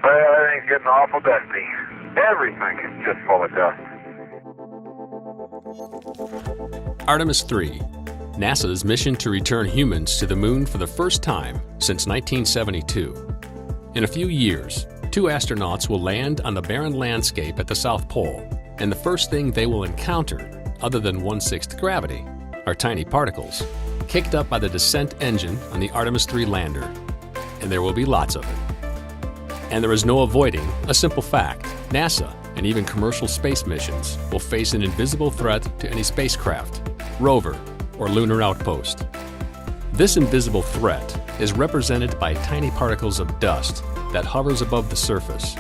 Well, everything's getting awful dusty. Everything is just full of dust. Artemis 3, NASA's mission to return humans to the moon for the first time since 1972. In a few years, 2 astronauts will land on the barren landscape at the South Pole, and the first thing they will encounter, other than 1/6 gravity, are tiny particles, kicked up by the descent engine on the Artemis 3 lander. And there will be lots of it. And there is no avoiding a simple fact. NASA and even commercial space missions will face an invisible threat to any spacecraft, rover, or lunar outpost. This invisible threat is represented by tiny particles of dust that hovers above the surface.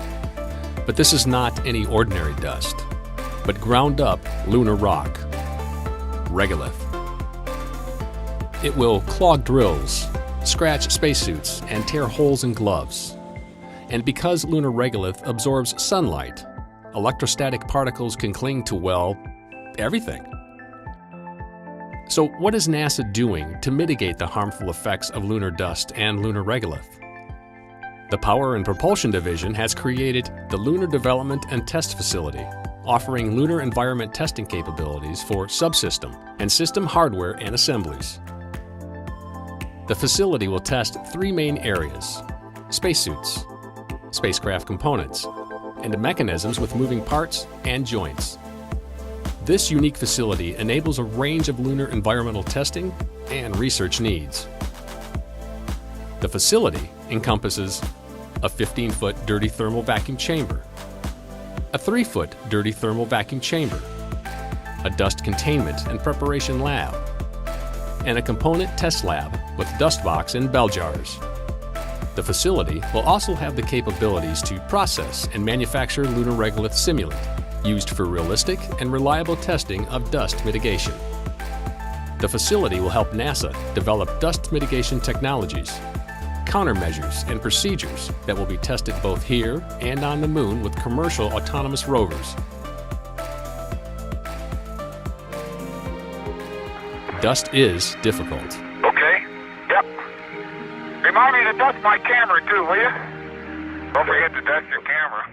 But this is not any ordinary dust, but ground-up lunar rock, regolith. It will clog drills, scratch spacesuits, and tear holes in gloves. And because lunar regolith absorbs sunlight, electrostatic particles can cling to, well, everything. So what is NASA doing to mitigate the harmful effects of lunar dust and lunar regolith? The Power and Propulsion Division has created the Lunar Development and Test Facility, offering lunar environment testing capabilities for subsystem and system hardware and assemblies. The facility will test 3 main areas: spacesuits, spacecraft components, and mechanisms with moving parts and joints. This unique facility enables a range of lunar environmental testing and research needs. The facility encompasses a 15-foot dirty thermal vacuum chamber, a 3-foot dirty thermal vacuum chamber, a dust containment and preparation lab, and a component test lab with dust box and bell jars. The facility will also have the capabilities to process and manufacture lunar regolith simulant, used for realistic and reliable testing of dust mitigation. The facility will help NASA develop dust mitigation technologies, countermeasures, and procedures that will be tested both here and on the moon with commercial autonomous rovers. Dust is difficult. Okay. Yep. Remind me to dust my camera too, will you? Don't forget to dust your camera.